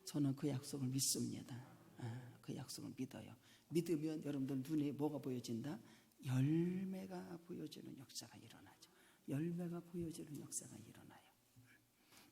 저는 그 약속을 믿습니다. 그 약속을 믿어요. 믿으면 여러분들 눈에 뭐가 보여진다? 열매가 보여지는 역사가 일어나죠. 열매가 보여지는 역사가 일어나요.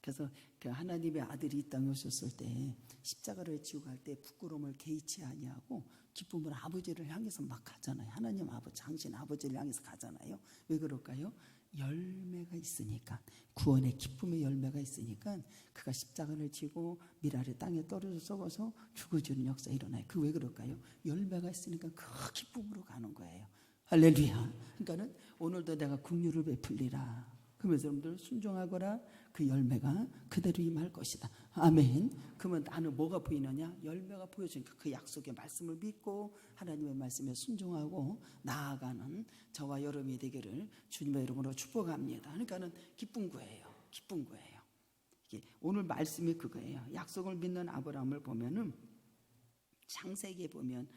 그래서 그 하나님의 아들이 이 땅에 오셨을 때 십자가를 지고 갈 때 부끄러움을 개의치 아니하고 기쁨으로 아버지를 향해서 막 가잖아요. 하나님 아버지, 당신 아버지를 향해서 가잖아요. 왜 그럴까요? 열매가 있으니까, 구원의 기쁨의 열매가 있으니까 그가 십자가를 지고 밀알이 땅에 떨어져 썩어서 죽어지는 역사 일어나요. 그 왜 그럴까요? 열매가 있으니까 그 기쁨으로 가는 거예요. 할렐루야. 그러니까는 오늘도 내가 긍휼을 베풀리라. 그러면서 여러분들 순종하거라. 그 열매가 그대로 임할 것이다. 아멘. 그러면 나는 뭐가 보이느냐? 열매가 보여주니까 그 약속의 말씀을 믿고 하나님의 말씀에 순종하고 나아가는 저와 여러분이 되기를 주님의 이름으로 축복합니다. 그러니까는 기쁜 거예요. 기쁜 거예요. 이게 오늘 말씀이 그거예요. 약속을 믿는 아브라함을 보면은 창세기에 보면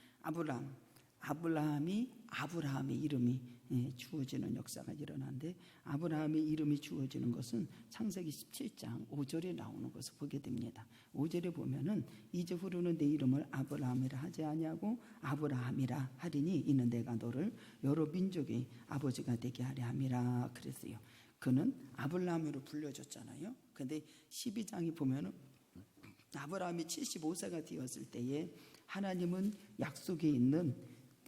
아브라함의 이름이 주어지는 역사가 일어나는데, 아브라함의 이름이 주어지는 것은 창세기 17장 5절에 나오는 것을 보게 됩니다. 5절에 보면은 이제 후로는 내 이름을 아브라함이라 하지 아니하고 아브라함이라 하리니 이는 내가 너를 여러 민족의 아버지가 되게 하려 함이라 그랬어요. 그는 아브라함으로 불려졌잖아요. 근데 12장에 보면은 아브라함이 75세가 되었을 때에 하나님은 약속에 있는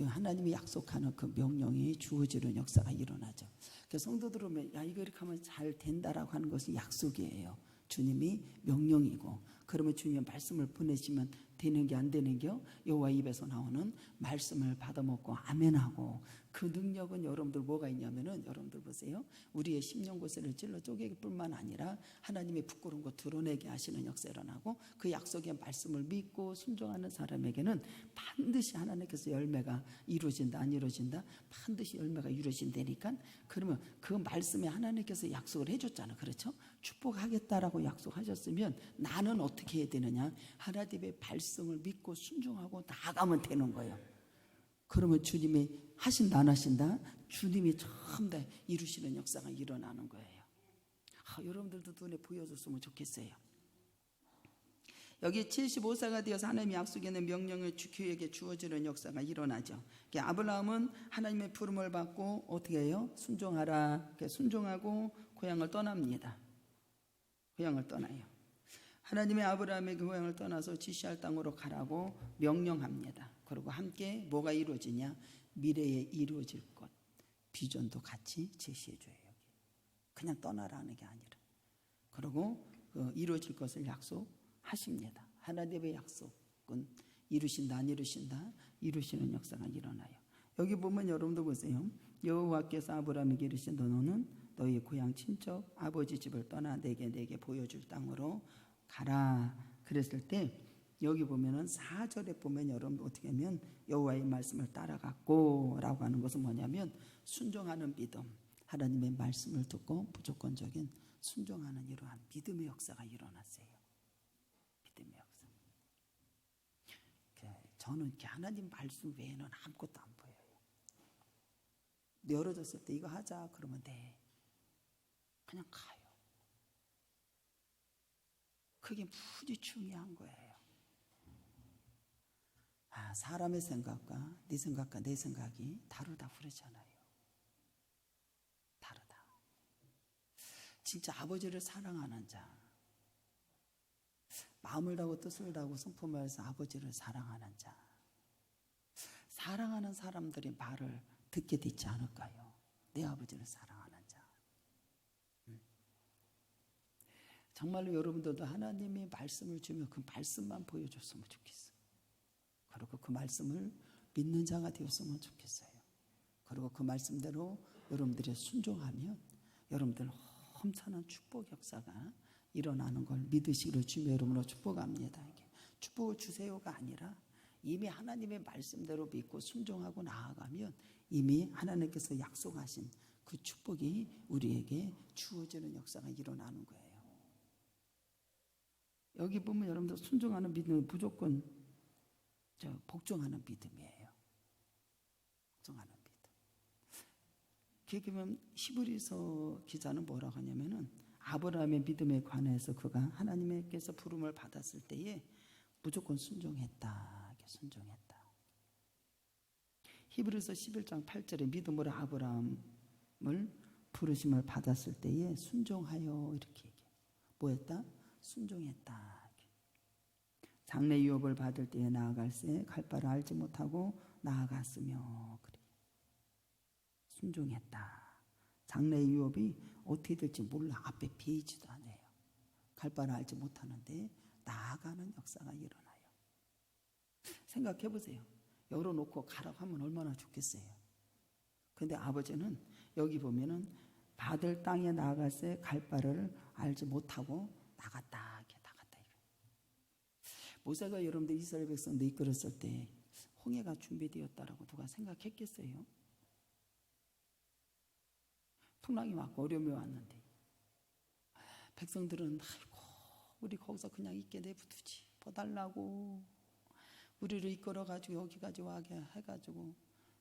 하나님이 약속하는 그 명령이 주어지는 역사가 일어나죠. 그래서 성도들 오면 야 이거 이렇게 하면 잘 된다라고 하는 것이 약속이에요. 주님이 명령이고, 그러면 주님의 말씀을 보내시면 되는 게 안 되는 게 여호와 입에서 나오는 말씀을 받아먹고 아멘하고, 그 능력은 여러분들 뭐가 있냐면은 여러분들 보세요. 우리의 심령고세를 찔러 쪼개기 뿐만 아니라 하나님의 부끄러운 것 드러내게 하시는 역사 일어나고, 그 약속의 말씀을 믿고 순종하는 사람에게는 반드시 하나님께서 열매가 이루어진다 안 이루어진다? 반드시 열매가 이루어진다니까. 그러면 그 말씀에 하나님께서 약속을 해줬잖아. 그렇죠? 축복하겠다라고 약속하셨으면 나는 어떻게 해야 되느냐? 하나님의 말씀을 믿고 순종하고 나아가면 되는 거예요. 그러면 주님이 하신다 안 하신다? 주님이 처음 다 이루시는 역사가 일어나는 거예요. 여러분들도 눈에 보여줬으면 좋겠어요. 여기 75세가 되어서 하나님의 약속에 있는 명령을 그에게 주어지는 역사가 일어나죠. 아브라함은 하나님의 부름을 받고 어떻게 해요? 순종하라. 순종하고 고향을 떠납니다. 고향을 떠나요. 하나님의 아브라함의 그 고향을 떠나서 지시할 땅으로 가라고 명령합니다. 그리고 함께 뭐가 이루어지냐? 미래에 이루어질 것, 비전도 같이 제시해줘요. 그냥 떠나라는 게 아니라. 그리고 이루어질 것을 약속하십니다. 하나님의 약속은 이루신다 안 이루신다? 이루시는 역사가 일어나요. 여기 보면 여러분도 보세요. 여호와께서 아브라함에게 이르신 너는 너희 고향 친척 아버지 집을 떠나 내게 보여줄 땅으로 가라. 그랬을 때 여기 보면은 4절에 보면 여러분 어떻게 하면 여호와의 말씀을 따라갔고 라고 하는 것은 뭐냐면 순종하는 믿음, 하나님의 말씀을 듣고 무조건적인 순종하는 이러한 믿음의 역사가 일어났어요. 믿음의 역사. 저는 이렇게 하나님 말씀 외에는 아무것도 안 보여요. 열어졌을 때 이거 하자 그러면 네, 그냥 가요. 그게 무지 중요한 거예요. 사람의 생각과 네 생각과 내 생각이 다르다 그러잖아요. 다르다. 진짜 아버지를 사랑하는 자, 마음을 다하고 뜻을 다하고 성품을 다해서 아버지를 사랑하는 자, 사랑하는 사람들이 말을 듣게 되지 않을까요? 내 아버지를 사랑하는 자. 정말로 여러분들도 하나님이 말씀을 주면 그 말씀만 보여줬으면 좋겠어요. 그리고 그 말씀을 믿는 자가 되었으면 좋겠어요. 그리고 그 말씀대로 여러분들이 순종하면 여러분들 엄청난 축복 역사가 일어나는 걸 믿으시기를 주님의 이름으로 축복합니다. 축복을 주세요가 아니라 이미 하나님의 말씀대로 믿고 순종하고 나아가면 이미 하나님께서 약속하신 그 축복이 우리에게 주어지는 역사가 일어나는 거예요. 여기 보면 여러분들 순종하는 믿음은 무조건 복종하는 믿음이에요. 복종하는 믿음. 그렇게 보면 히브리서 기자는 뭐라고 하냐면은 아브라함의 믿음에 관해서 그가 하나님께서 부름을 받았을 때에 무조건 순종했다. 순종했다. 히브리서 11장 8절에 믿음으로 아브라함을 부르심을 받았을 때에 순종하여 이렇게 얘기해요. 뭐했다? 순종했다. 장래 유업을 받을 때에 나아갈새 갈 바를 알지 못하고 나아갔으며 그래. 순종했다. 장래 유업이 어떻게 될지 몰라. 앞에 비지도 않아요. 갈 바를 알지 못하는데 나아가는 역사가 일어나요. 생각해 보세요. 열어놓고 가라고 하면 얼마나 좋겠어요. 근데 아버지는 여기 보면은 받을 땅에 나아갈새 갈 바를 알지 못하고 나갔다. 이렇게 나갔다. 모세가 여러분들 이스라엘 백성들 이끌었을 때 홍해가 준비되었다라고 누가 생각했겠어요? 풍랑이 왔고 어려움이 왔는데 백성들은 아이고 우리 거기서 그냥 있게 내버두지 뭐 우리를 이끌어가지고 여기까지 와게 해가지고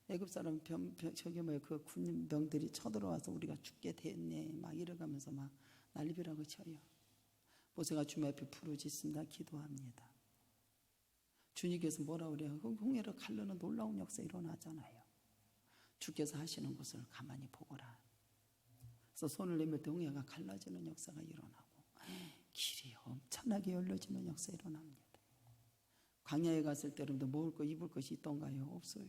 애굽 사람 그 군병들이 쳐들어와서 우리가 죽게 됐네 막 이래가면서 막 난리비라고 쳐요. 모세가 주님 앞에 부르짖습니다. 기도합니다. 주님께서 뭐라 그래요? 홍해를 가르는 놀라운 역사 일어나잖아요. 주께서 하시는 것을 가만히 보거라. 그래서 손을 내밀 때 홍해가 갈라지는 역사가 일어나고 길이 엄청나게 열려지는 역사 일어납니다. 광야에 갔을 때 여러분들 먹을 거 입을 것이 있던가요? 없어요.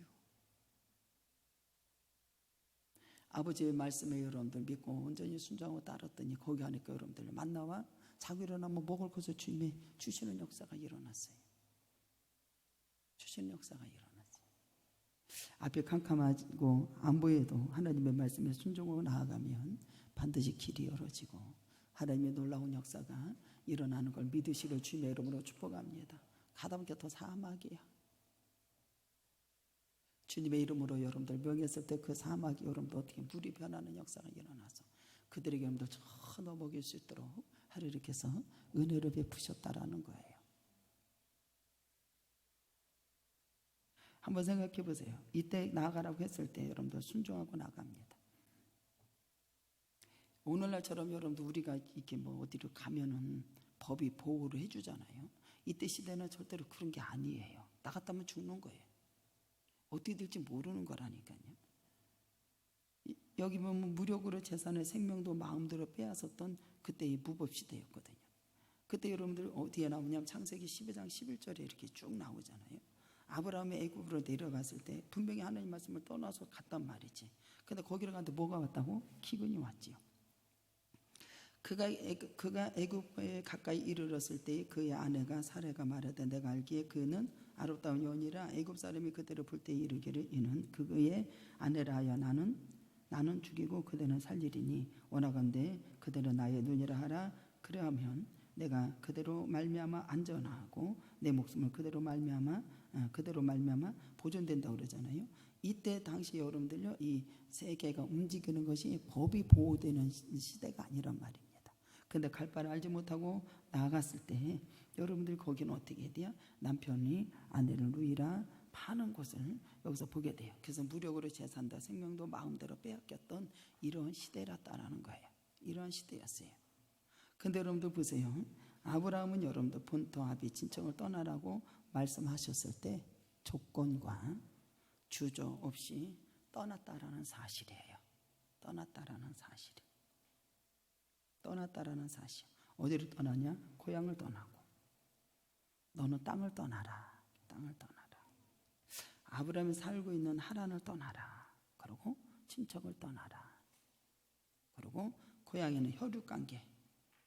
아버지의 말씀에 여러분들 믿고 온전히 순종하고 따랐더니 거기 하니까 여러분들 만나와 자고 일어나면 먹을 것을 주님이 주시는 역사가 일어났어요. 주시는 역사가 일어났어요. 앞에 캄캄하고 안 보여도 하나님의 말씀에 순종하고 나아가면 반드시 길이 열어지고 하나님의 놀라운 역사가 일어나는 걸 믿으시길 주님의 이름으로 축복합니다. 가다보니까 더 사막이야. 주님의 이름으로 여러분들 명했을 때 그 사막이 여러분들 어떻게 물이 변하는 역사가 일어나서 그들에게 여러분들 저 넘어갈 수 있도록 하루 이렇게 해서 은혜를 베푸셨다라는 거예요. 한번 생각해 보세요. 이때 나아가라고 했을 때 여러분들 순종하고 나갑니다. 오늘날처럼 여러분들 우리가 이렇게 뭐 어디로 가면은 법이 보호를 해주잖아요. 이때 시대는 절대로 그런 게 아니에요. 나갔다면 죽는 거예요. 어떻게 될지 모르는 거라니까요. 여기 보면 무력으로 재산의 생명도 마음대로 빼앗았던 그때의 무법시대였거든요. 그때 여러분들 어디에 나오냐면 창세기 12장 11절에 이렇게 쭉 나오잖아요. 아브라함이 애굽으로 내려갔을 때 분명히 하나님 말씀을 떠나서 갔단 말이지. 근데 거기를 갔는데 뭐가 왔다고? 기근이 왔지요. 그가 애굽에 가까이 이르렀을 때 그의 아내가 사레가 말하되 내가 알기에 그는 아름다운 여인이라 애굽 사람이 그대로 볼 때 이르기를 이는 그의 아내라 하여 나는 죽이고 그대는 살리리니 원하건대 그대는 나의 눈이라 하라. 그러하면 내가 그대로 말미암아 안전하고 내 목숨을 그대로 말미암아 보존된다고 그러잖아요. 이때 당시 여러분들요 이 세계가 움직이는 것이 법이 보호되는 시대가 아니란 말입니다. 근데 갈 바를 알지 못하고 나아갔을 때 여러분들 거기는 어떻게 해야 돼요? 남편이 아내를 누이라 파는 것을 여기서 보게 돼요. 그래서 무력으로 재산도 생명도 마음대로 빼앗겼던 이런 시대였다라는 거예요. 이런 시대였어요. 근데 여러분들 보세요. 아브라함은 여러분들 본토 아비 친척을 떠나라고 말씀하셨을 때 조건과 주저 없이 떠났다라는 사실이에요. 떠났다라는 사실. 어디를 떠나냐? 고향을 떠나고 너는 땅을 떠나라. 아브라함이 살고 있는 하란을 떠나라. 그리고 친척을 떠나라. 그리고 고향에는 혈육관계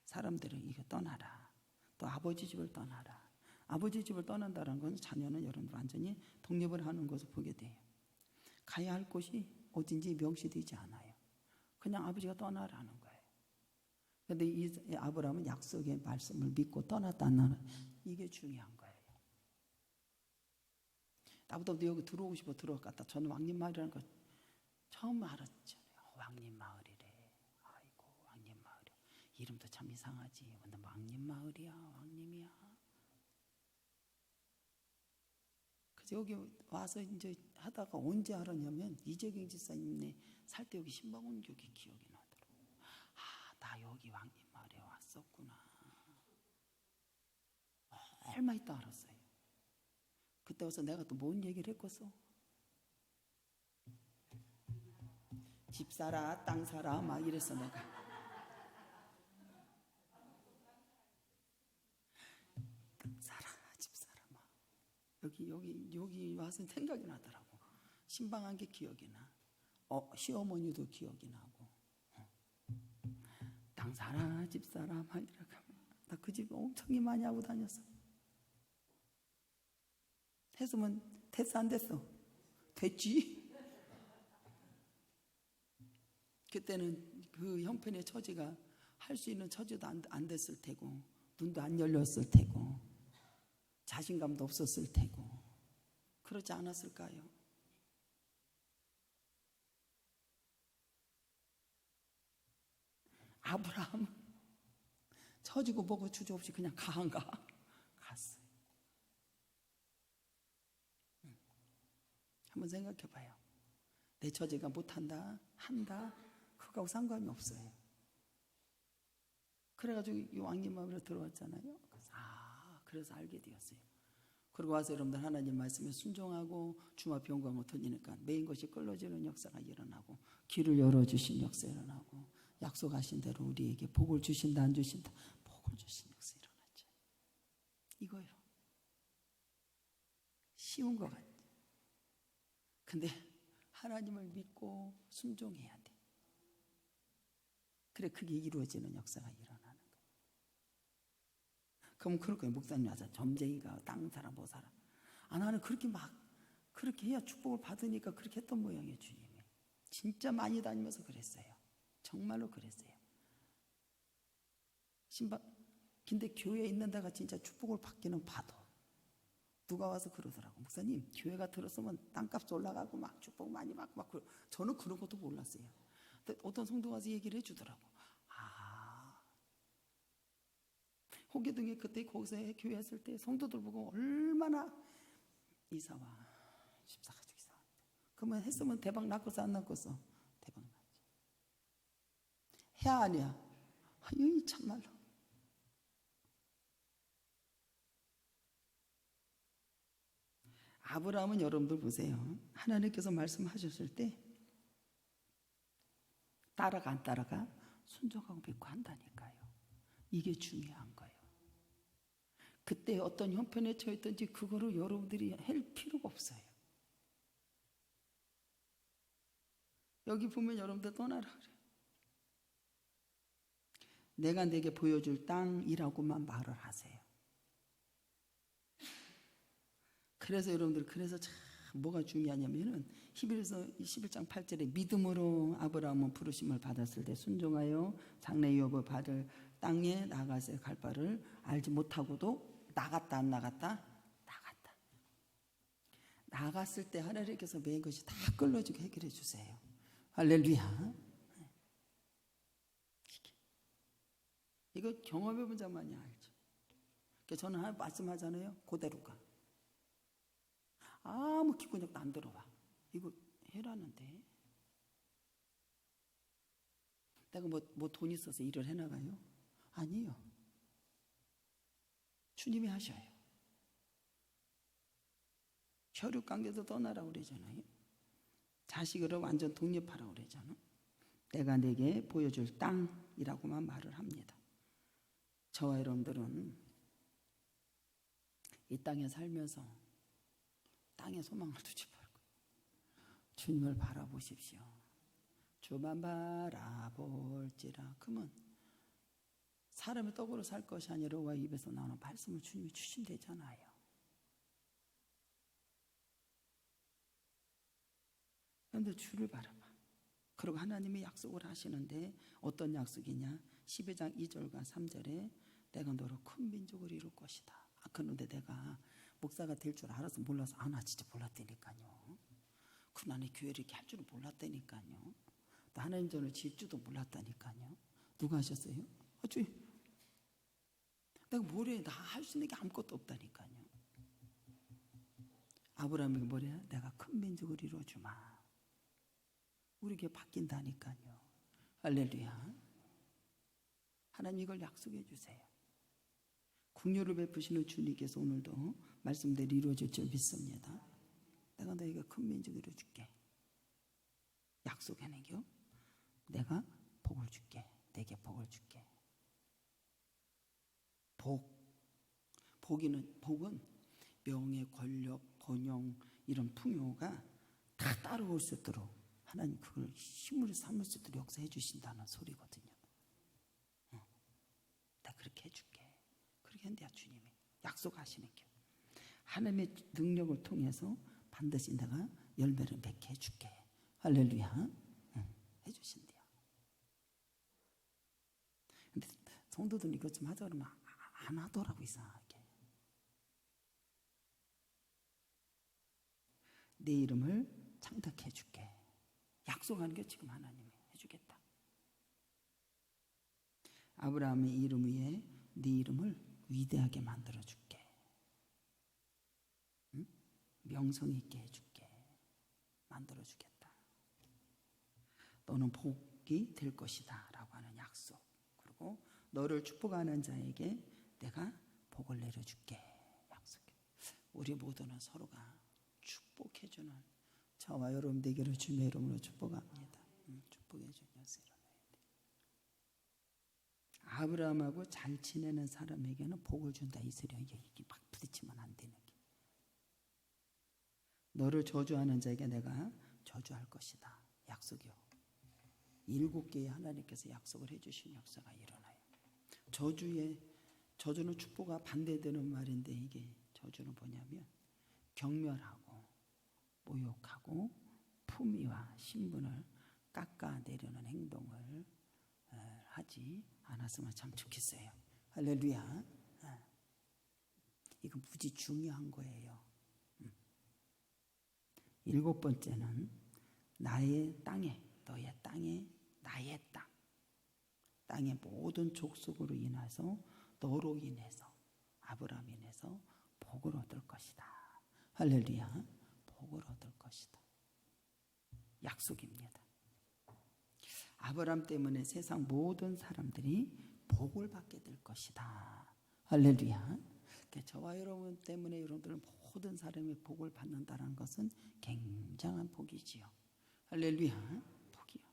사람들을 이거 떠나라. 또 아버지 집을 떠나라. 아버지 집을 떠난다는 건 자녀는 여러분 완전히 독립을 하는 것을 보게 돼요. 가야 할 곳이 어딘지 명시되지 않아요. 그냥 아버지가 떠나라는 거예요. 그런데 이 아브라함은 약속의 말씀을 믿고 떠났다는 이게 중요한 거예요. 나보다 너 여기 들어오고 싶어 들어갔다. 저는 왕님 마을이라는 걸 처음 알았잖아요. 왕님 마을이래. 아이고 왕님 마을이야. 이름도 참 이상하지. 근데 왕님 마을이야. 왕님이야. 그래서 여기 와서 이제 하다가 언제 알았냐면 이재경 지사님네 살 때 여기 신방원 교회 기억이 나더라고. 아, 나 여기 왕님 마을 얼마 있다 알았어요. 그때 와서 내가 또 뭔 얘기를 했겠어? 집 사라, 땅 사라, 막 이랬어 내가. 땅 사라, 집 사라, 막. 여기 와서 생각이 나더라고. 신방한 게 기억이 나. 시어머니도 기억이 나고. 땅 사라, 집 사라, 막 이러고. 나 그 집 엄청 많이 하고 다녔어. 했으면 됐어, 안 됐어? 됐지? 그때는 그 형편의 처지가 할 수 있는 처지도 안 됐을 테고, 눈도 안 열렸을 테고, 자신감도 없었을 테고, 그러지 않았을까요? 아브라함은 처지고 뭐고 주저없이 그냥 가한가? 갔어요. 한번 생각해 봐요. 내 처지가 못한다, 한다, 그거하고 상관이 없어요. 그래가지고 이 왕님 앞으로 들어왔잖아요. 그래서 알게 되었어요. 그리고 와서 여러분들 하나님 말씀에 순종하고 주 앞에 영광을 돌리니까 메인 것이 끌어지는 역사가 일어나고, 길을 열어주신 역사 일어나고, 약속하신 대로 우리에게 복을 주신다 안 주신다, 복을 주신 역사 일어났죠. 이거요. 쉬운 것 같아요. 근데 하나님을 믿고 순종해야 돼. 그래, 그게 이루어지는 역사가 일어나는 거예요. 그럼 그럴 거예요. 목사님 와서 점쟁이가 땅 사라 뭐 사라. 나는 그렇게 그렇게 해야 축복을 받으니까 그렇게 했던 모양이에요. 주님이 진짜 많이 다니면서 그랬어요. 정말로 그랬어요. 근데 교회에 있는 데가 진짜 축복을 받기는 봐도 누가 와서 그러더라고. 목사님, 교회가 들었으면 땅값 올라가고 막 축복 많이 받고 막. 저는 그런 것도 몰랐어요. 근데 어떤 성도가 와서 얘기를 해주더라고. 호계동에 그때 거기서 교회 했을 때 성도들 보고 얼마나 이사와 집사 가지고 이사. 그러면 했으면 대박 났겠어 안 났겠어? 대박 났지. 해야 아니야. 아유 참말로. 아브라함은 여러분들 보세요. 하나님께서 말씀하셨을 때 따라가 안 따라가? 순종하고 믿고 한다니까요. 이게 중요한 거예요. 그때 어떤 형편에 처했든지 그거를 여러분들이 할 필요가 없어요. 여기 보면 여러분들 떠나라 그래요. 내가 내게 보여줄 땅이라고만 말을 하세요. 그래서 여러분들 참 뭐가 중요하냐면은 히브리서 11장 8절에 믿음으로 아브라함은 부르심을 받았을 때 순종하여 장래 유업을 받을 땅에 나가서 갈 바를 알지 못하고도 나갔다 안 나갔다? 나갔다. 나갔을 때 하나님께서 매인 것이 다 끌어주게 해결해 주세요. 할렐루야. 이거 경험해 본 자만이 알죠. 그러니까 저는 하나 말씀하잖아요. 그대로 가. 아무 기권력도 안 들어와. 이거 해라는데. 내가 뭐 돈 있어서 일을 해나가요? 아니요. 주님이 하셔요. 혈육관계도 떠나라고 그러잖아요. 자식으로 완전 독립하라고 그러잖아. 내가 내게 보여줄 땅이라고만 말을 합니다. 저와 여러분들은 이 땅에 살면서 땅에 소망을 두지 말고 주님을 바라보십시오. 주만 바라볼지라. 그러면 사람의 떡으로 살 것이 아니라 여호와 입에서 나오는 말씀을 주님이 주신대잖아요. 그런데 주를 바라봐. 그리고 하나님이 약속을 하시는데 어떤 약속이냐? 12장 2절과 3절에 내가 너로 큰 민족을 이룰 것이다. 그런데 내가 목사가 될 줄 알아서 몰라서 나 진짜 몰랐다니까요. 나는 교회를 이렇게 할 줄은 몰랐다니까요. 또 하나님 전을 지을 줄도 몰랐다니까요. 누가 하셨어요? 주님. 내가 뭐래? 나 할 수 있는 게 아무것도 없다니까요. 아브라함에게 뭐래요? 내가 큰 민족을 이루어주마. 우리에게 바뀐다니까요. 할렐루야. 하나님 이걸 약속해 주세요. 긍휼을 베푸시는 주님께서 오늘도 말씀대로 이루어질 줄 믿습니다. 내가 너에게 큰 민족을 이루어줄게. 약속하는겨. 내가 복을 줄게. 내게 복을 줄게. 복은 명예, 권력, 번영 이런 풍요가 다 따라올 수 있도록 하나님 그걸 힘으로 삼을 수 있도록 역사해 주신다는 소리거든요. 내가 그렇게 해줄게. 그렇게 한대요. 주님이 약속하시는 게 하나님의 능력을 통해서 반드시 내가 열매를 맺게 해줄게. 할렐루야. 해주신대요. 근데 성도들은 이것 좀 하자 그러면 안 하더라고. 이상하게 내 이름을 창탁해 줄게. 약속하는 게 지금 하나님이 해주겠다. 아브라함의 이름 위에 네 이름을 위대하게 만들어 줄게. 응? 명성 있게 해줄게. 만들어 주겠다. 너는 복이 될 것이다 라고 하는 약속. 그리고 너를 축복하는 자에게 내가 복을 내려줄게. 약속해. 우리 모두는 서로가 축복해주는 저와 여러분들에게를 주님의 이름으로 축복합니다. 축복해 주셔서 아브라함하고 잘 지내는 사람에게는 복을 준다. 이 소리야. 이게 막 부딪히면 안 되는 게. 너를 저주하는 자에게 내가 저주할 것이다. 약속이요. 7개의 하나님께서 약속을 해주신 역사가 일어나요. 저주는 축복과 반대되는 말인데 이게 저주는 뭐냐면 경멸하고 모욕하고 품위와 신분을 깎아내려는 행동을 하지 않았으면 참 좋겠어요. 할렐루야. 이건 무지 중요한 거예요. 7번째는 나의 땅에, 너의 땅에, 나의 땅의 모든 족속으로 인해서 너로 인해서 아브라함 인해서 복을 얻을 것이다. 할렐루야. 복을 얻을 것이다. 약속입니다. 아브라함 때문에 세상 모든 사람들이 복을 받게 될 것이다. 할렐루야. 저와 여러분 때문에 여러분들은 모든 사람이 복을 받는다는 것은 굉장한 복이지요. 할렐루야. 복이요.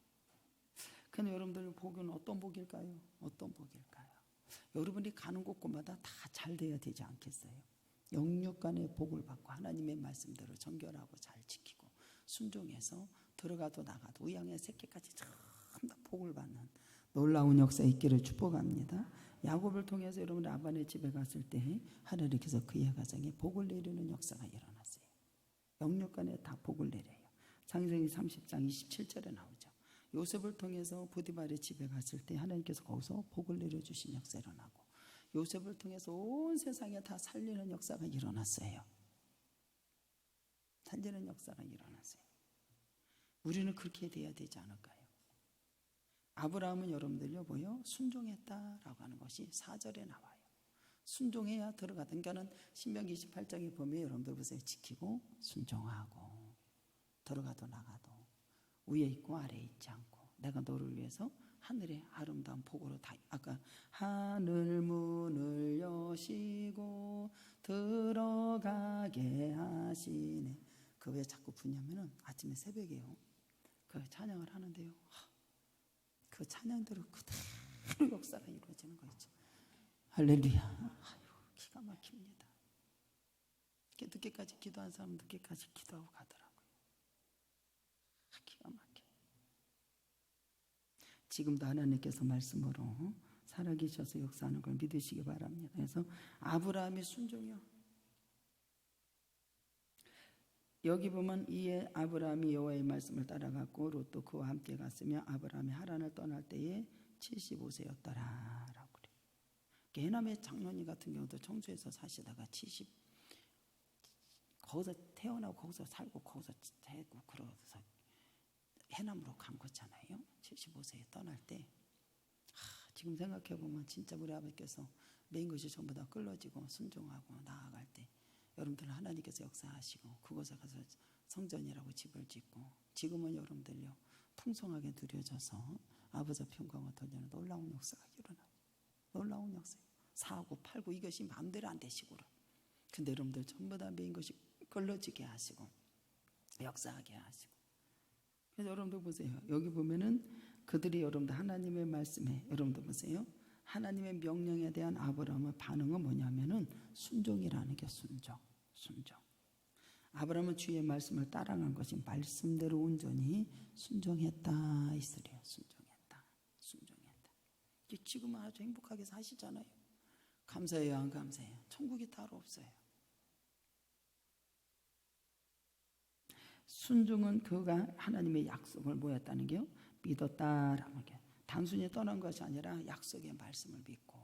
근데 여러분들 복은 어떤 복일까요? 어떤 복일까요? 여러분이 가는 곳곳마다 다 잘 돼야 되지 않겠어요? 영육간의 복을 받고 하나님의 말씀대로 정결하고 잘 지키고 순종해서 들어가도 나가도 우양의 새끼까지 전부 복을 받는 놀라운 역사 있기를 축복합니다. 야곱을 통해서 여러분 라반의 집에 갔을 때 하나님께서 그의 가정에 복을 내리는 역사가 일어났어요. 영육간에 다 복을 내려요. 창세기 30장 27절에 나오죠. 요셉을 통해서 보디발의 집에 갔을 때 하나님께서 거기서 복을 내려주신 역사 일어나고 요셉을 통해서 온 세상에 다 살리는 역사가 일어났어요. 살리는 역사가 일어났어요. 우리는 그렇게 돼야 되지 않을까요? 아브라함은 여러분들요 뭐요? 순종했다라고 하는 것이 4절에 나와요. 순종해야 들어가던 거는 신명기 28장에 보면 여러분들 보세요. 지키고 순종하고 들어가도 나가도 위에 있고 아래에 있지 않고 내가 너를 위해서 하늘의 아름다운 복으로 다 아까 하늘 문을 여시고 들어가게 하시네. 그 왜 자꾸 부냐면은 아침에 새벽에요. 그 찬양을 하는데요. 그 찬양대로 그대로 역사가 이루어지는 거 있죠. 할렐루야. 아유, 기가 막힙니다. 늦게까지 기도한 사람은 늦게까지 기도하고 가더라고요. 기가 막혀. 지금도 하나님께서 말씀으로 살아계셔서 역사하는 걸 믿으시기 바랍니다. 그래서 아브라함의 순종이요. 여기 보면 이에 아브라함이 여호와의 말씀을 따라갔고 롯도 그와 함께 갔으며 아브라함이 하란을 떠날 때에 75세였더라 라고 그래요. 해남의 장로님 같은 경우도 청주에서 사시다가 거기서 태어나고 거기서 살고 거기서 살고 그러고서 해남으로 간 거잖아요. 75세에 떠날 때 지금 생각해보면 진짜 우리 아버지께서 메인 것이 전부 다 끌어지고 순종하고 나아갈 때 여러분들 하나님께서 역사하시고 그곳에 가서 성전이라고 집을 짓고 지금은 여러분들요 풍성하게 누려져서 아버지 평강을 돌리는 놀라운 역사가 일어나요. 놀라운 역사예요. 사고 팔고 이것이 마음대로 안 되시고. 근데 여러분들 전부 다 메인 것이 걸러지게 하시고 역사하게 하시고. 그래서 여러분들 보세요. 여기 보면은 그들이 여러분들 하나님의 말씀에 여러분들 보세요. 하나님의 명령에 대한 아브라함의 반응은 뭐냐면은 순종이라는 게 순종. 아브라함은 주의 말씀을 따라간 것이 말씀대로 온전히 순종했다 이 소리예요. 순종했다. 지금은 아주 행복하게 사시잖아요. 감사해요, 안 감사해요? 천국이 따로 없어요. 순종은 그가 하나님의 약속을 뭐였다는 게요? 믿었다라는 게 단순히 떠난 것이 아니라 약속의 말씀을 믿고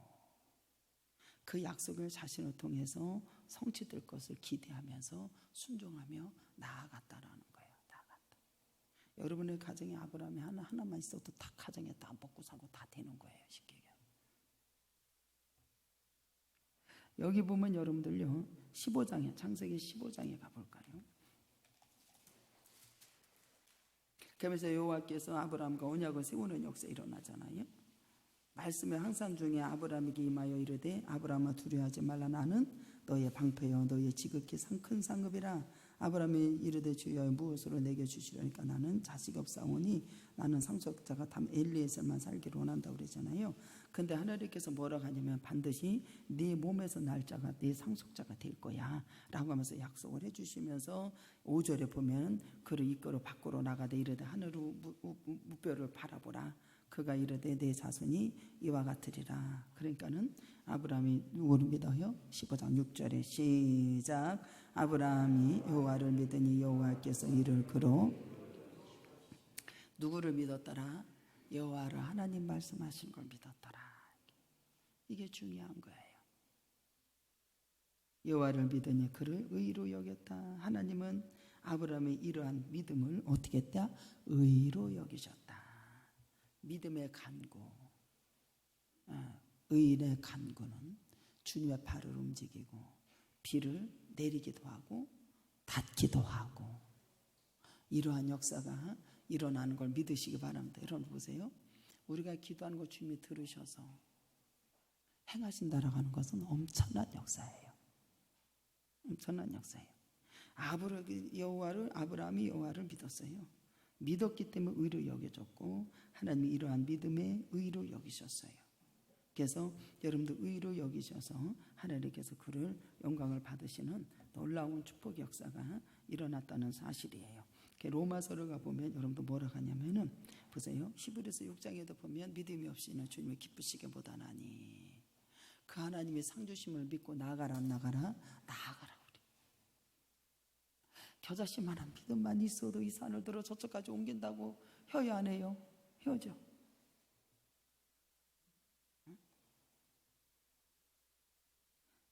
그 약속을 자신을 통해서 성취될 것을 기대하면서 순종하며 나아갔다라는 거예요. 나아갔다. 여러분의 가정에 아브라함이 하나만 있어도 다 가정에 다 먹고 살고 다 되는 거예요. 쉽게 얘기하면. 여기 보면 여러분들요 15장에 창세기 15장에 가볼까요? 그러면서 여호와께서 아브라함과 언약을 세우는 역사 일어나잖아요. 말씀의 항상 중에 아브라함에게 임하여 이르되 아브라함아 두려워하지 말라 나는 너의 방패여 너의 지극히 큰 상급이라. 아브라함이 이르되 주여 무엇으로 내게 주시려니까 나는 자식 없사오니 나는 상속자가 담 엘리에셀만 살기를 원한다고 그러잖아요. 근데 하나님께서 뭐라고 하냐면 반드시 네 몸에서 날 자가 네 상속자가 될 거야 라고 하면서 약속을 해주시면서 5절에 보면 그를 이끌어 밖으로 나가되 이르되 하늘로 무뼈를 바라보라. 그가 이르되 내 자손이 이와 같으리라. 그러니까는 아브라함이 누구를 믿어요? 15장 6절에 시작. 아브라함이 여호와를 믿으니 여호와께서 이를 그로 누구를 믿었더라? 여호와를 하나님 말씀하신 걸 믿었더라. 이게 중요한 거예요. 여호와를 믿으니 그를 의로 여겼다. 하나님은 아브라함의 이러한 믿음을 어떻게 했다? 의로 여기셨다. 믿음의 간구, 의인의 간구는 주님의 발을 움직이고 비를 내리기도 하고 닫기도 하고 이러한 역사가 일어나는 걸 믿으시기 바랍니다. 여러분 보세요. 우리가 기도하는 거 주님이 들으셔서 행하신다라고 하는 것은 엄청난 역사예요. 엄청난 역사예요. 아브라함이 여호와를 믿었어요. 믿었기 때문에 의로 여겨졌고 하나님이 이러한 믿음에 의로 여기셨어요. 그래서 여러분들 의로 여기셔서 하나님께서 그를 영광을 받으시는 놀라운 축복 역사가 일어났다는 사실이에요. 로마서를 가보면 여러분들 뭐라고 하냐면은 보세요. 히브리서 6장에도 보면 믿음이 없이는 주님을 기쁘시게 못하나니 그 하나님의 상주심을 믿고 나아가라. 우리 겨자씨만한 믿음만 있어도 이 산을 들어 저쪽까지 옮긴다고 혀야 안 해요? 혀죠.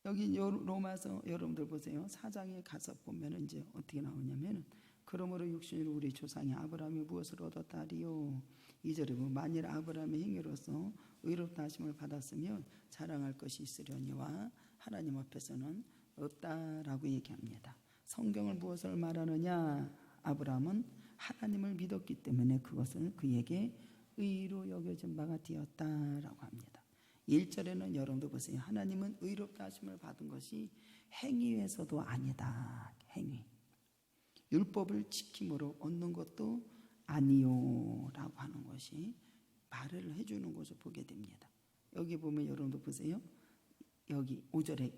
여기 로마서 여러분들 보세요. 4장에 가서 보면 이제 어떻게 나오냐면 그러므로 육신으로 우리 조상이 아브라함이 무엇을 얻었다 하리요. 2절에 보면 만일 아브라함의 행위로서 의롭다 하심을 받았으면 자랑할 것이 있으려니와 하나님 앞에서는 없다라고 얘기합니다. 성경을 무엇을 말하느냐? 아브라함은 하나님을 믿었기 때문에 그것은 그에게 의로 여겨진 바가 되었다라고 합니다. 1절에는 여러분도 보세요. 하나님은 의롭다 하심을 받은 것이 행위에서도 아니다. 행위. 율법을 지킴으로 얻는 것도 아니요라고 하는 것이 말을 해주는 것을 보게 됩니다. 여기 보면 여러분도 보세요. 여기 5절에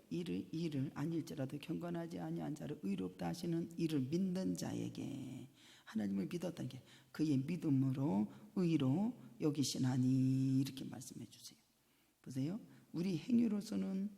이를 아닐지라도 경건하지 아니한 자를 의롭다 하시는 이를 믿는 자에게 하나님을 믿었다는 게 그의 믿음으로 의로 여기시나니 이렇게 말씀해 주세요. 보세요. 우리 행위로서는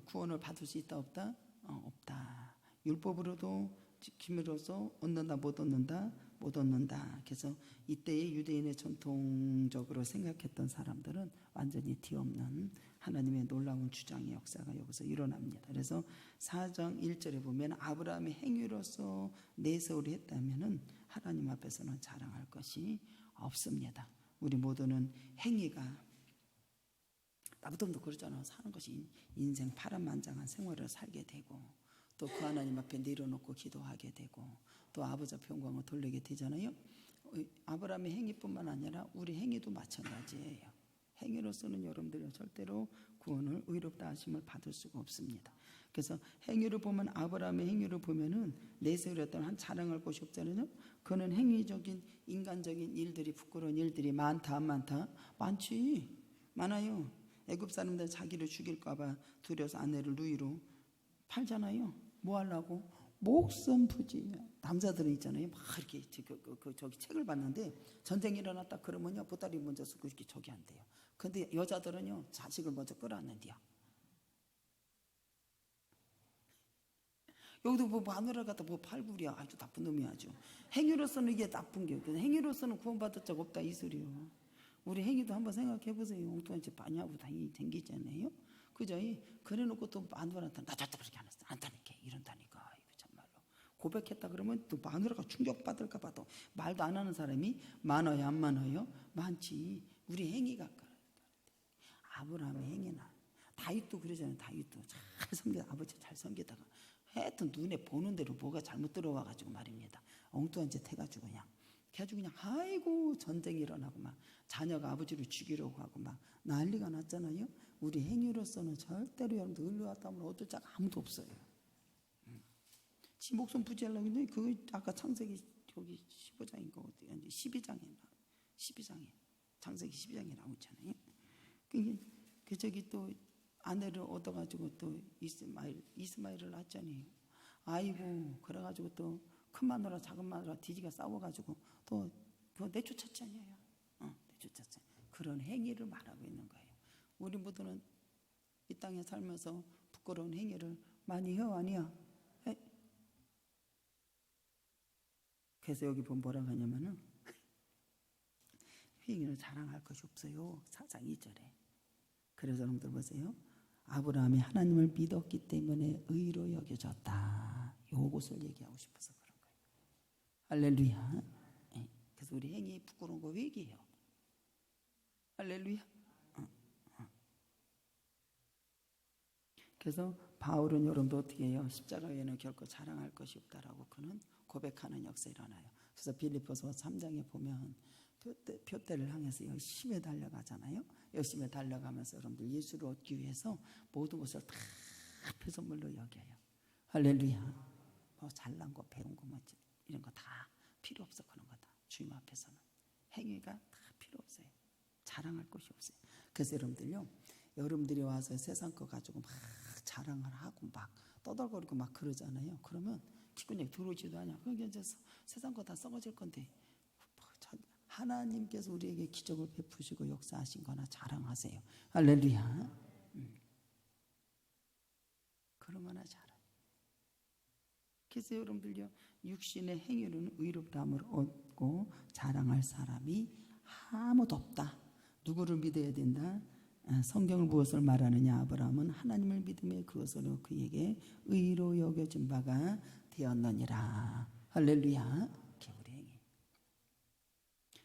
구원을 받을 수 있다 없다? 없다. 율법으로도 지킴으로써 얻는다 못 얻는다? 못 얻는다. 그래서 이때의 유대인의 전통적으로 생각했던 사람들은 완전히 뒤엎는 하나님의 놀라운 주장의 역사가 여기서 일어납니다. 그래서 4장 1절에 보면 아브라함의 행위로서 내세우려 했다면은 하나님 앞에서는 자랑할 것이 없습니다. 우리 모두는 행위가 나부터도 그러잖아. 사는 것이 인생 파란만장한 생활을 살게 되고 또 그 하나님 앞에 내려놓고 기도하게 되고 또 아버지 앞에 영광을 돌리게 되잖아요. 아브라함의 행위뿐만 아니라 우리 행위도 마찬가지예요. 행위로서는 여러분들이 절대로 구원을 의롭다 하심을 받을 수가 없습니다. 그래서 행위를 보면 아브라함의 행위를 보면은 내세우렸던 한 자랑할 곳이 없잖아요. 그는 행위적인 인간적인 일들이 부끄러운 일들이 많다 안 많다? 많지. 많아요. 애굽 사람들 자기를 죽일까봐 두려워서 아내를 누이로 팔잖아요. 뭐 하려고? 목숨 부지. 남자들은 있잖아요. 막 이렇게 저기 책을 봤는데 전쟁이 일어났다 그러면요 보따리 먼저 쓰고 이렇게 저기 한대요. 근데 여자들은요 자식을 먼저 끌어안는데요. 여기도 뭐 마누라 갖다 뭐 팔구리야. 아주 나쁜 놈이 아주. 행위로서는 이게 나쁜 게 행위로서는 구원받을 적 없다 이 소리요. 우리 행위도 한번 생각해 보세요. 엉뚱한 짓 많이 하고 다니잖아요. 그죠? 그래놓고 또 마누라한테 나 절대 그렇게 안 타니까 이런다니까. 이거 참말로 고백했다 그러면 또 마누라가 충격받을까봐 또 말도 안 하는 사람이 많아요 안 많아요? 많지. 우리 행위가 아브라함의 행위나 다윗도 그러잖아요. 다윗도 잘 섬겨 아버지 잘 섬기다가 하여튼 눈에 보는 대로 뭐가 잘못 들어와가지고 말입니다. 엉뚱한 짓 해가지고 그냥 아이고 전쟁이 일어나고 막 자녀가 아버지를 죽이려고 하고 막 난리가 났잖아요. 우리 행위로서는 절대로 여러분들 의로웠다면 얻을 자가 아무도 없어요. 지 목숨 부지하려고 했는데 그 아까 창세기 저기 15장인 거 어때요? 12장에 창세기 12장에 나오잖아요. 그 저기 또 아내를 얻어가지고 또 이스마엘을 낳았잖아요. 아이고 그래가지고 또 큰 마누라 작은 마누라 뒤지가 싸워가지고 또 그거 내쫓았잖아요. 내쫓았잖아요. 그런 행위를 말하고 있는 거예요. 우리 모두는 이 땅에 살면서 부끄러운 행위를 많이 해요 아니야? 해? 그래서 여기 보면 뭐라고 하냐면은 행위를 자랑할 것이 없어요. 4장 2절에. 그래서 여러분들 보세요. 아브라함이 하나님을 믿었기 때문에 의로 여겨졌다. 요것을 얘기하고 싶어서 그런 거예요. 할렐루야. 그래서 우리 행위 부끄러운 거 왜 얘기해요? 할렐루야. 그래서 바울은 여러분도 어떻게 해요? 십자가 외에는 결코 자랑할 것이 없다라고 그는 고백하는 역사가 일어나요. 그래서 빌립보서 3장에 보면 표대를 향해서 열심히 달려가잖아요. 열심히 달려가면서 여러분들 예수를 얻기 위해서 모든 것을 다 표선물로 여겨요. 할렐루야. 뭐 잘난 거 배운 거 뭐 이런 거 다 필요 없어. 그런 거다. 주님 앞에서는 행위가 다 필요 없어요. 자랑할 것이 없어요. 그래서 여러분들이 와서 세상 거 가지고 막 자랑을 하고 막 떠들거리고 막 그러잖아요. 그러면 기껏 들어오지도 않냐. 그러니까 이제 세상 거 다 썩어질 건데 하나님께서 우리에게 기적을 베푸시고 역사하신 거나 자랑하세요. 할렐루야. 그런 거나 자랑. 그래서 여러분들요 육신의 행위로는 의롭다함을 얻고 자랑할 사람이 아무도 없다. 누구를 믿어야 된다? 성경을 무엇을 말하느냐? 아브라함은 하나님을 믿음에 그것으로 그에게 의로 여겨진 바가 되었느니라. 할렐루야.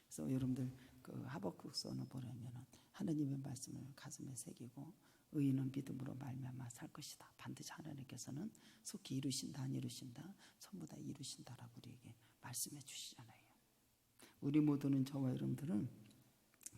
그래서 여러분들 그 하박국서는 보려면 하나님의 말씀을 가슴에 새기고 의인은 믿음으로 말미암아 살 것이다. 반드시 하나님께서는 속히 이루신다 안 이루신다 전부 다 이루신다라고 우리에게 말씀해 주시잖아요. 우리 모두는 저와 여러분들은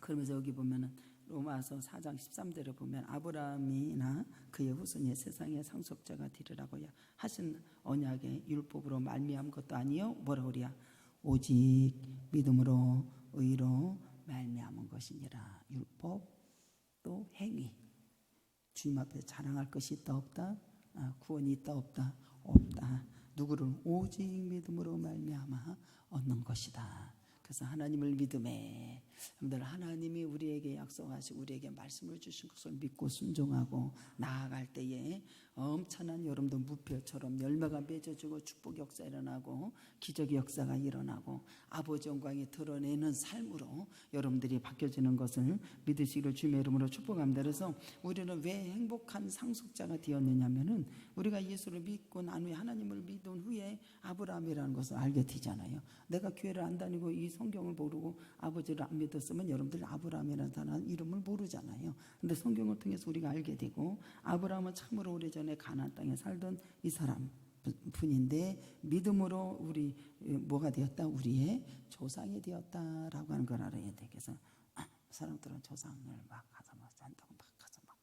그러면서 여기 보면은 로마서 4장 13절에 보면 아브라함이나 그의 후손이 세상의 상속자가 되리라고 하신 언약의 율법으로 말미암은 것도 아니요 뭐라 그래야 오직 믿음으로 의로 말미암은 것이니라. 율법 또 행위. 주님 앞에 자랑할 것이 있다 없다? 구원이 있다 없다? 없다. 누구를 오직 믿음으로 말미암아 얻는 것이다. 그래서 하나님을 믿음에 여러분들 하나님이 우리에게 약속하시고 우리에게 말씀을 주신 것을 믿고 순종하고 나아갈 때에 엄청난 여러분들 무표처럼 열매가 맺어지고 축복 역사 일어나고 기적의 역사가 일어나고 아버지 영광이 드러내는 삶으로 여러분들이 바뀌어지는 것을 믿으시기를 주님의 이름으로 축복합니다. 그래서 우리는 왜 행복한 상속자가 되었느냐면은 우리가 예수를 믿고 난 후에 하나님을 믿은 후에 아브라함이라는 것을 알게 되잖아요. 내가 교회를 안 다니고 이 성경을 모르고 아버지를 안 믿었으면 여러분들 아브라함이라는 단어 이름을 모르잖아요. 근데 성경을 통해서 우리가 알게 되고 아브라함은 참으로 오래전에 가나안 땅에 살던 이 사람 분인데 믿음으로 우리 뭐가 되었다? 우리의 조상이 되었다라고 하는 걸 알아야 돼. 그래서 사람들은 조상을 막 가서 막 한다고 막 가서 막.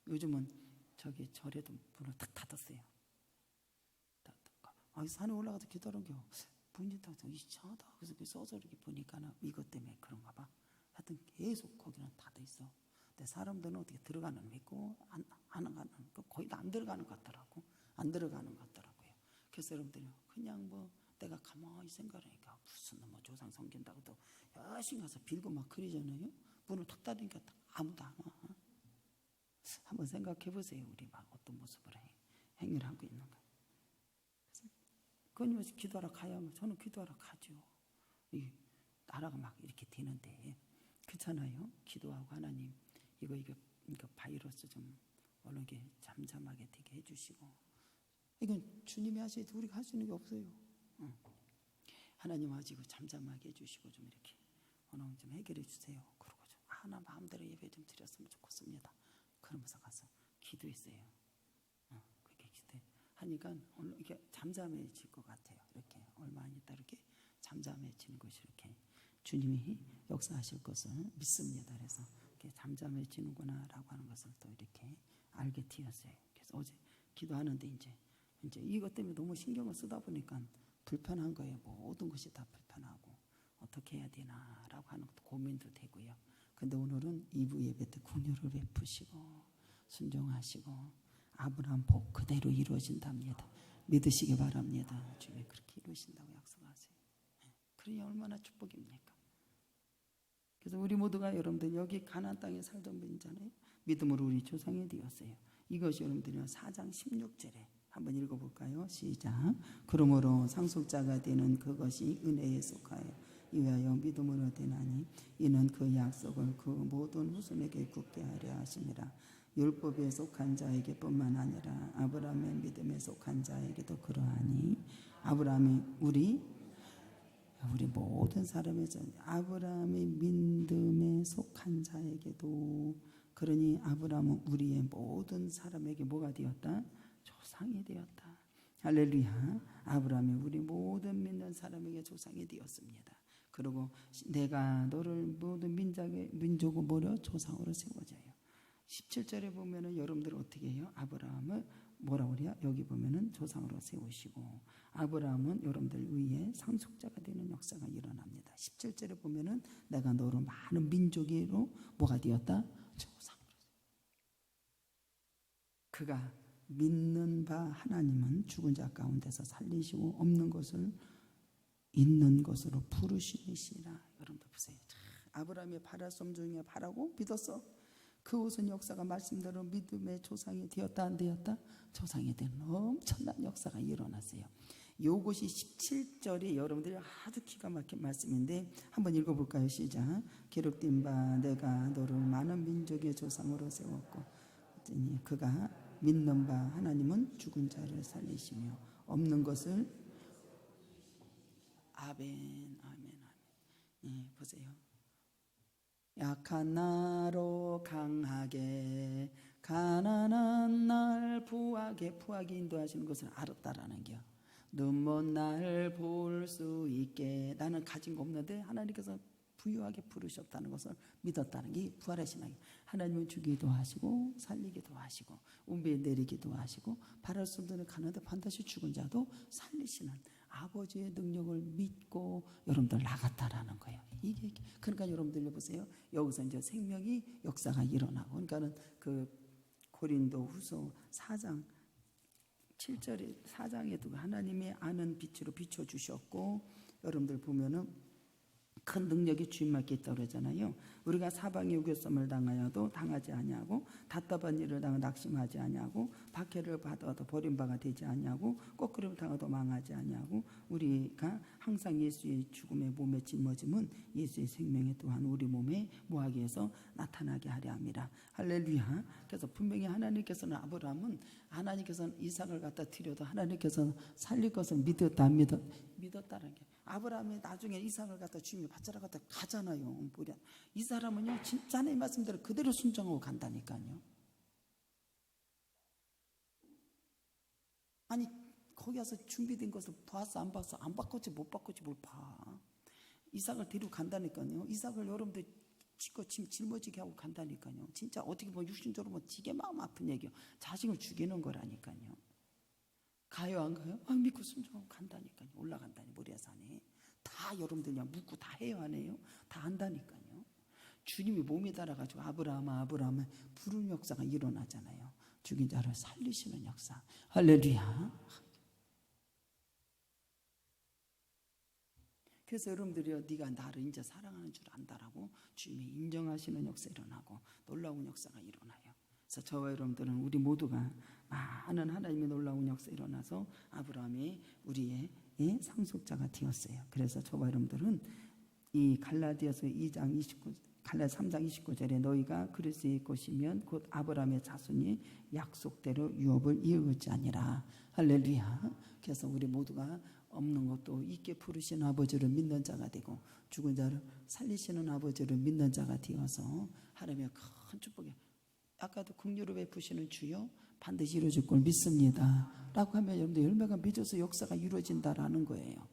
요즘은 저기 절에도 문을 탁 닫았어요. 산에 올라가서 기도하는 게 문이 닫아서 이상하다. 그래서 써서 이렇게 보니까 이것 때문에 그런가 봐. 하여튼 계속 거기는 닫아 있어. 근데 사람들은 어떻게 들어가는 거 있고 안 가는 거 거의 다 안 들어가는 것 같더라고. 안 들어가는 것 같더라고요. 그래서 여러분들이 그냥 뭐 내가 가만히 생각하니까 무슨 뭐 조상 섬긴다고 또 열심히 가서 빌고 막 그러잖아요. 문을 탁 닫으니까 아무도 안 와. 한번 생각해 보세요. 우리 막 어떤 모습으로 행위를 하고 있는가. 끊임없이 기도하러 가야 하면 저는 기도하러 가죠. 이 나라가 막 이렇게 되는데 그렇잖아요. 기도하고 하나님 이거 바이러스 좀 어느게 잠잠하게 되게 해주시고 이건 주님이 하셔야지 우리가 할 수 있는 게 없어요. 하나님 하시고 잠잠하게 해주시고 좀 이렇게 어느 좀 해결해 주세요. 그러고 좀 하나 마음대로 예배 좀 드렸으면 좋겠습니다. 그러면서 가서 기도했어요. 그렇게 기도하니까 오늘 이게 잠잠해질 것 같아요. 이렇게 얼마 안 있다 이렇게 잠잠해지는 것이 이렇게 주님이 역사하실 것을 믿습니다. 그래서 이렇게 잠잠해지는구나라고 하는 것을 또 이렇게 알게 되었어요. 그래서 어제 기도하는데 이제 이것 때문에 너무 신경을 쓰다 보니까 불편한 거예요. 모든 것이 다 불편하고 어떻게 해야 되나라고 하는 것도 고민도 되고요. 근데 오늘은 2부 예배 때 긍휼을 베푸시고 순종하시고 아브라함 복 그대로 이루어진답니다. 믿으시기 바랍니다. 주님이 그렇게 이루신다고 약속하세요. 그러니 얼마나 축복입니까? 그래서 우리 모두가 여러분들 여기 가나안 땅에 살던 분이잖아요. 믿음으로 우리 조상이 되었어요. 이것이 여러분들이 4장 16절에 한번 읽어볼까요? 시작. 그러므로 상속자가 되는 그것이 은혜에 속하여 이하여 믿음으로 되나니 이는 그 약속을 그 모든 후손에게 굳게 하려 하심이라. 율법에 속한 자에게 뿐만 아니라 아브라함의 믿음에 속한 자에게도 그러하니 아브라함이 우리 모든 사람에서 아브라함의 믿음에 속한 자에게도 그러니 아브라함은 우리의 모든 사람에게 뭐가 되었다? 조상이 되었다. 할렐루야. 아브라함이 우리 모든 믿는 사람에게 조상이 되었습니다. 그리고 내가 너를 모든 민족을 뭐려 조상으로 세워져요. 17절에 보면은 여러분들 어떻게 해요? 아브라함을 뭐라 그래요? 여기 보면은 조상으로 세우시고 아브라함은 여러분들 위에 상속자가 되는 역사가 일어납니다. 17절에 보면은 내가 너로 많은 민족으로 뭐가 되었다? 조상으로. 그가 믿는 바 하나님은 죽은 자 가운데서 살리시고 없는 것을 있는 것으로 부르시니시라. 여러분들 보세요. 아브라함이 바랄 som 중에 바라고 믿었어. 그 우선 역사가 말씀대로 믿음의 조상이 되었다 안 되었다? 조상이 되는 엄청난 역사가 일어났어요. 요것이 17절이 여러분들이 아주 기가 막힌 말씀인데 한번 읽어볼까요? 시작. 기록된 바 내가 너를 많은 민족의 조상으로 세웠고 그가 믿는 바 하나님은 죽은 자를 살리시며 없는 것을 아멘. 보세요. 약한 나로 강하게 가난한 날 부하게 인도하시는 것을 알았다라는 게 눈먼 날 볼 수 있게 나는 가진 거 없는데 하나님께서 부유하게 부르셨다는 것을 믿었다는 게 부활의 신앙이에요. 하나님은 주기도 하시고 살리기도 하시고 운비에 내리기도 하시고 바랄 수 없는 가는데 반드시 죽은 자도 살리시는 아버지의 능력을 믿고 여러분들 나갔다라는 거예요. 이게 그러니까 여러분들 보세요. 여기서 이제 생명이 역사가 일어나고 그러니까는 그 고린도후서 4장 7절에 4장에도 하나님의 아는 빛으로 비춰 주셨고 여러분들 보면은 큰 능력이 주님께 있다고 그러잖아요. 우리가 사방에 우겨섬을 당하여도 당하지 아니하고 답답한 일을 당하 낙심하지 아니하고 박해를 받아도 버림바가 되지 아니하고 거꾸로 당하도 망하지 아니하고 우리가 항상 예수의 죽음의 몸에 짊어짐은 예수의 생명에 또한 우리 몸에 뭐하기 위해서 나타나게 하려 함이라. 할렐루야. 그래서 분명히 하나님께서는 아브라함은 하나님께서는 이삭을 갖다 드려도 하나님께서는 살릴 것을 믿었다 안 믿었다는 게 아브라함이 나중에 이삭을 갖다 주님이 바쳐라 갖다 가잖아요. 이 사람은요 진짜 하나님 말씀대로 그대로 순종하고 간다니까요. 아니 거기 가서 준비된 것을 봤어 안 봤어? 안 바꿨지 못 바꿨지 뭘 봐. 이삭을 데리고 간다니까요. 이삭을 여러분들 지껏 짐 짊어지게 하고 간다니까요. 진짜 어떻게 보면 육신적으로 뭐 되게 마음 아픈 얘기요. 자식을 죽이는 거라니까요. 가요 안 가요? 믿고 순종하고 간다니까요. 올라간다니 모리아산에. 다 여러분들 그냥 묻고 다 해요 안 해요? 다 한다니까요. 주님이 몸에 달아가지고 아브라함아 부르는 역사가 일어나잖아요. 죽인 자를 살리시는 역사. 할렐루야. 그래서 여러분들이요, 네가 나를 이제 사랑하는 줄 안다라고 주님이 인정하시는 역사 일어나고 놀라운 역사가 일어나요. 그래서 저와 여러분들은 우리 모두가 많은 하나님의 놀라운 역사 일어나서 아브라함이 우리의 상속자가 되었어요. 그래서 저와 여러분들은 이 갈라디아서 2장 29 갈라 3장 29절에 너희가 그리스도의 것이면 곧 아브라함의 자손이 약속대로 유업을 이루지 아니라. 할렐루야. 그래서 우리 모두가 없는 것도 있게 부르시는 아버지를 믿는 자가 되고 죽은 자를 살리시는 아버지를 믿는 자가 되어서 하나님의 큰 축복에 아까도 긍휼을 베푸시는 주여 반드시 이루어질 걸 믿습니다 라고 하면 여러분들 열매가 맺어서 역사가 이루어진다라는 거예요.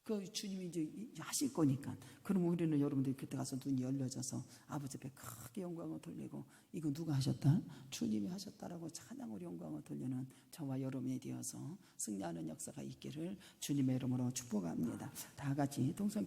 그 주님이 이제 하실 거니까. 그럼 우리는 여러분들이 그때 가서 눈이 열려져서 아버지 앞에 크게 영광을 돌리고 이거 누가 하셨다? 주님이 하셨다라고 찬양으로 영광을 돌리는 저와 여러분이 되어서 승리하는 역사가 있기를 주님의 이름으로 축복합니다. 다 같이 동성